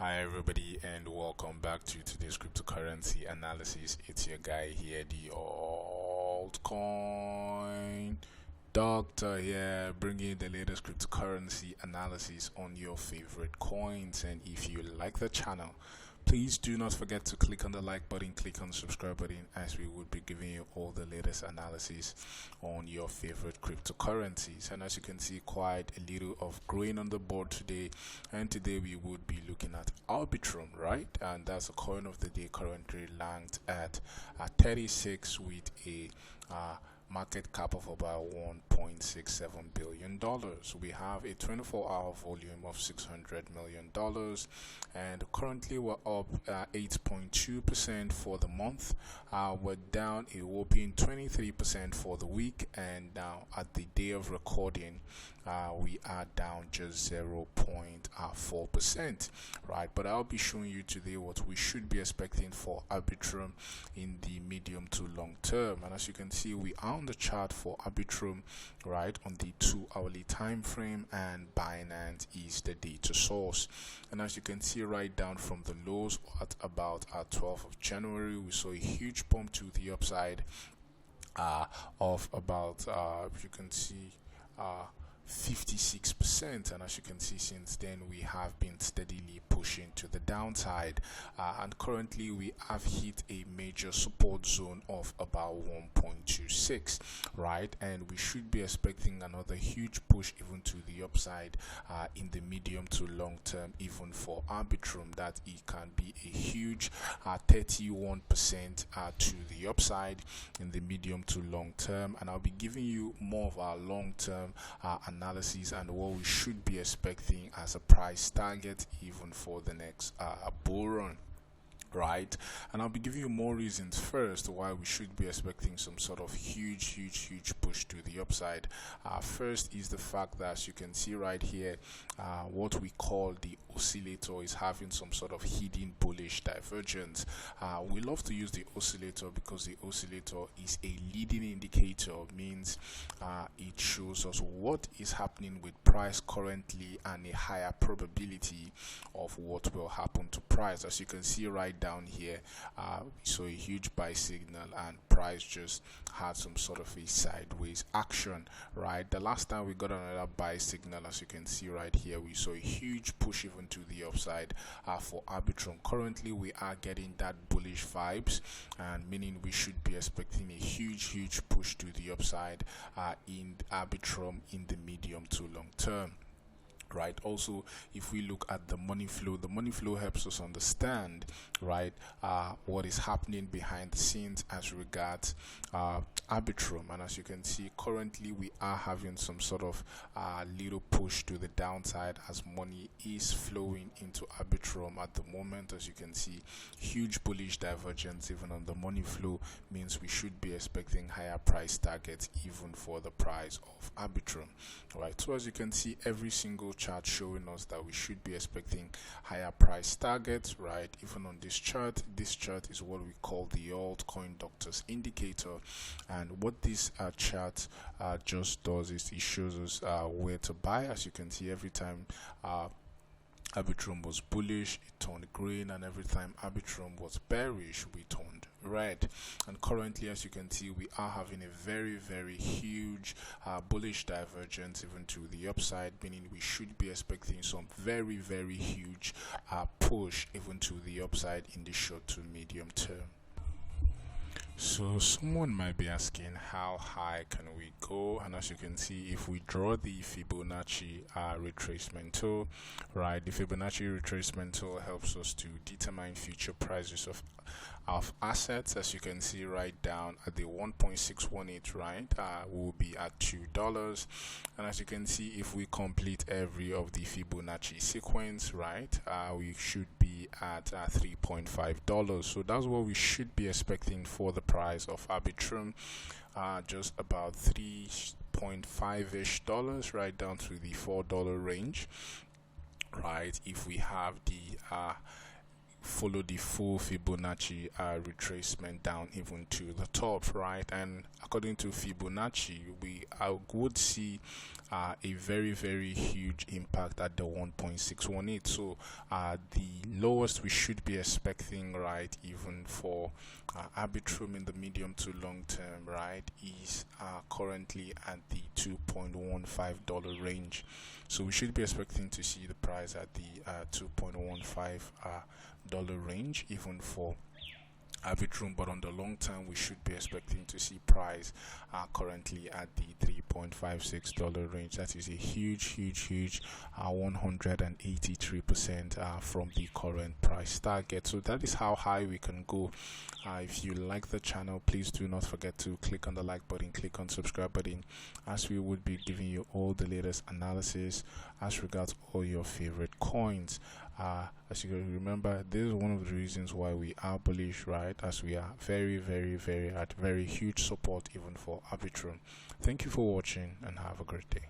Hi everybody and welcome back to today's cryptocurrency analysis. It's your guy here, the altcoin doctor here, bringing the latest cryptocurrency analysis on your favorite coins. And if you like the channel, please do not forget to click on the like button, click on the subscribe button, as we would be giving you all the latest analysis on your favorite cryptocurrencies. And as you can see, quite a little of green on the board today. And today we would be looking at Arbitrum, right? And that's a coin of the day, currently ranked at 36 with a market cap of about $1.67 billion. We have a 24-hour volume of $600 million, and currently we're up 8.2% for the month. We're down a whopping 23% for the week, and now at the day of recording, we are down just 0.4%, right? But I'll be showing you today what we should be expecting for Arbitrum in the medium to long term. And as you can see, we are on the chart for Arbitrum, right, on the 2-hourly time frame, and Binance is the data source. And as you can see right down from the lows at about 12th of January, we saw a huge bump to the upside of about if you can see 56%, and as you can see, since then we have been steadily pushing to the downside, and currently we have hit a major support zone of about 1.26, right? And we should be expecting another huge push even to the upside in the medium to long term, even for Arbitrum, that it can be a huge 31% to the upside in the medium to long term. And I'll be giving you more of our long term analysis and what we should be expecting as a price target even for the next bull run, right? And I'll be giving you more reasons first why we should be expecting some sort of huge push to the upside. First is the fact that, as you can see right here, what we call the oscillator is having some sort of hidden bullish divergence. We love to use the oscillator because the oscillator is a leading indicator, means it shows us what is happening with price currently and a higher probability of what will happen to price. As you can see right down here, we saw a huge buy signal and price just had some sort of a sideways action, right? The last time we got another buy signal, as you can see right here, we saw a huge push even to the upside for Arbitrum. Currently we are getting that bullish vibes, and meaning we should be expecting a huge push to the upside in Arbitrum in the medium to long term, right? Also, if we look at the money flow helps us understand, right, what is happening behind the scenes as regards Arbitrum. And as you can see, currently we are having some sort of little push to the downside as money is flowing into Arbitrum at the moment. As you can see, huge bullish divergence even on the money flow means we should be expecting higher price targets even for the price of Arbitrum, right? So as you can see, every single chart showing us that we should be expecting higher price targets, right? Even on this chart is what we call the altcoin doctor's indicator, and what this chart just does is it shows us where to buy. As you can see, every time Arbitrum was bullish, it turned green, and every time Arbitrum was bearish, we turned red. And currently, as you can see, we are having a very huge bullish divergence even to the upside, meaning we should be expecting some very huge push even to the upside in the short to medium term. So someone might be asking, how high can we go? And as you can see, if we draw the Fibonacci retracement tool, right, the Fibonacci retracement tool helps us to determine future prices of assets. As you can see right down at the 1.618, right, will be at $2. And as you can see, if we complete every of the Fibonacci sequence, right, we should be at $3.5. So that's what we should be expecting for the price of Arbitrum, just about $3.5-ish, right down to the $4 range, right? If we have the follow the full Fibonacci retracement down even to the top, right? And according to Fibonacci, we would see a very huge impact at the 1.618. So the lowest we should be expecting, right, even for Arbitrum in the medium to long term, right, is currently at the $2.15 range. So we should be expecting to see the price at the $2.15 range even for Arbitrum, but on the long term we should be expecting to see price currently at the $3.56 range. That is a huge 183% from the current price target. So that is how high we can go. If you like the channel, please do not forget to click on the like button, click on subscribe button, as we would be giving you all the latest analysis as regards all your favorite coins. As you can remember, this is one of the reasons why we are bullish, right, as we are very at very huge support even for Arbitrum. Thank you for watching and have a great day.